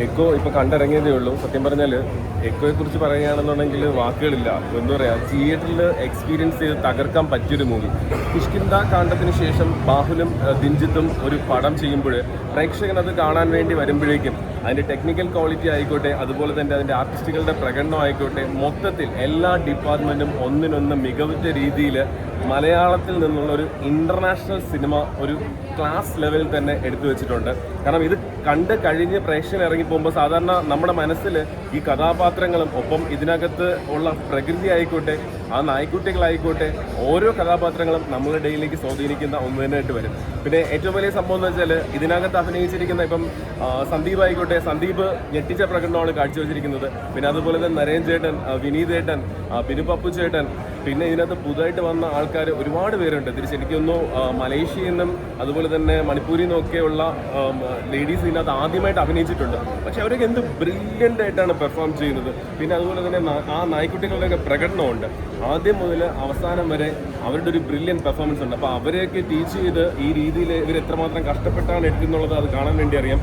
Echo ഇപ്പോൾ കണ്ടിറങ്ങിയതേ ഉള്ളൂ. സത്യം പറഞ്ഞാൽ എക്കോയെക്കുറിച്ച് പറയുകയാണെന്നുണ്ടെങ്കിൽ വാക്കുകളില്ല. എന്താ പറയുക, തിയേറ്ററിൽ എക്സ്പീരിയൻസ് ചെയ്ത് തകർക്കാൻ പറ്റിയൊരു മൂവി. കിഷ്കിന്ധ കാണ്ഡത്തിന് ശേഷം ബാഹുലും ദിൻജിത്തും ഒരു പടം ചെയ്യുമ്പോൾ പ്രേക്ഷകൻ അത് കാണാൻ വേണ്ടി വരുമ്പോഴേക്കും അതിൻ്റെ ടെക്നിക്കൽ ക്വാളിറ്റി ആയിക്കോട്ടെ, അതുപോലെ തന്നെ അതിൻ്റെ ആർട്ടിസ്റ്റുകളുടെ പ്രകടനം ആയിക്കോട്ടെ, മൊത്തത്തിൽ എല്ലാ ഡിപ്പാർട്ട്മെൻറ്റും ഒന്നിനൊന്ന് മികവുറ്റ രീതിയിൽ മലയാളത്തിൽ നിന്നുള്ള ഒരു ഇൻ്റർനാഷണൽ സിനിമ ഒരു ക്ലാസ് ലെവലിൽ തന്നെ എടുത്തു വെച്ചിട്ടുണ്ട്. കാരണം ഇത് കണ്ട് കഴിഞ്ഞ് പ്രേക്ഷകൻ ഇറങ്ങിപ്പോകുമ്പോൾ സാധാരണ നമ്മുടെ മനസ്സിൽ ഈ കഥാപാത്രങ്ങളും ഒപ്പം ഇതിനകത്ത് ഉള്ള പ്രകൃതി ആയിക്കോട്ടെ, ആ നായ്ക്കുട്ടികളായിക്കോട്ടെ, ഓരോ കഥാപാത്രങ്ങളും നമ്മുടെ ഇടയിലേക്ക് സ്വാധീനിക്കുന്ന ഒന്ന് തന്നെയായിട്ട് വരും. പിന്നെ ഏറ്റവും വലിയ സംഭവം എന്ന് വെച്ചാൽ ഇതിനകത്ത് അഭിനയിച്ചിരിക്കുന്ന ഇപ്പം സന്ദീപ് ആയിക്കോട്ടെ, സന്ദീപ് ഞെട്ടിച്ച പ്രകടനമാണ് കാഴ്ചവെച്ചിരിക്കുന്നത്. പിന്നെ അതുപോലെ തന്നെ നരേൻ ചേട്ടൻ, വിനീത് ചേട്ടൻ, പിന്നെ പപ്പു ചേട്ടൻ, പിന്നെ ഇതിനകത്ത് പുതുതായിട്ട് വന്ന ആൾക്കാർ ഒരുപാട് പേരുണ്ട്. തിരിച്ചെനിക്കൊന്നു മലേഷ്യയിൽ നിന്നും അതുപോലെ തന്നെ മണിപ്പൂരിൽ നിന്നൊക്കെയുള്ള ലേഡീസ് ഇതിനകത്ത് ആദ്യമായിട്ട് അഭിനയിച്ചിട്ടുണ്ട്. പക്ഷെ അവരൊക്കെ എന്ത് ബ്രില്യൻ്റ് ആയിട്ടാണ് പെർഫോം ചെയ്യുന്നത്. പിന്നെ അതുപോലെ തന്നെ ആ നായ്ക്കുട്ടികളുടെയൊക്കെ പ്രകടനമുണ്ട്. ആദ്യം മുതൽ അവസാനം വരെ അവരുടെ ഒരു ബ്രില്യൻ പെർഫോമൻസ് ഉണ്ട്. അപ്പോൾ അവരെയൊക്കെ ടീച്ച് ചെയ്ത് ഈ രീതിയിൽ ഇവർ എത്രമാത്രം കഷ്ടപ്പെട്ടാണ് എടുക്കുന്നുള്ളത് അത് കാണാൻ വേണ്ടി അറിയാം.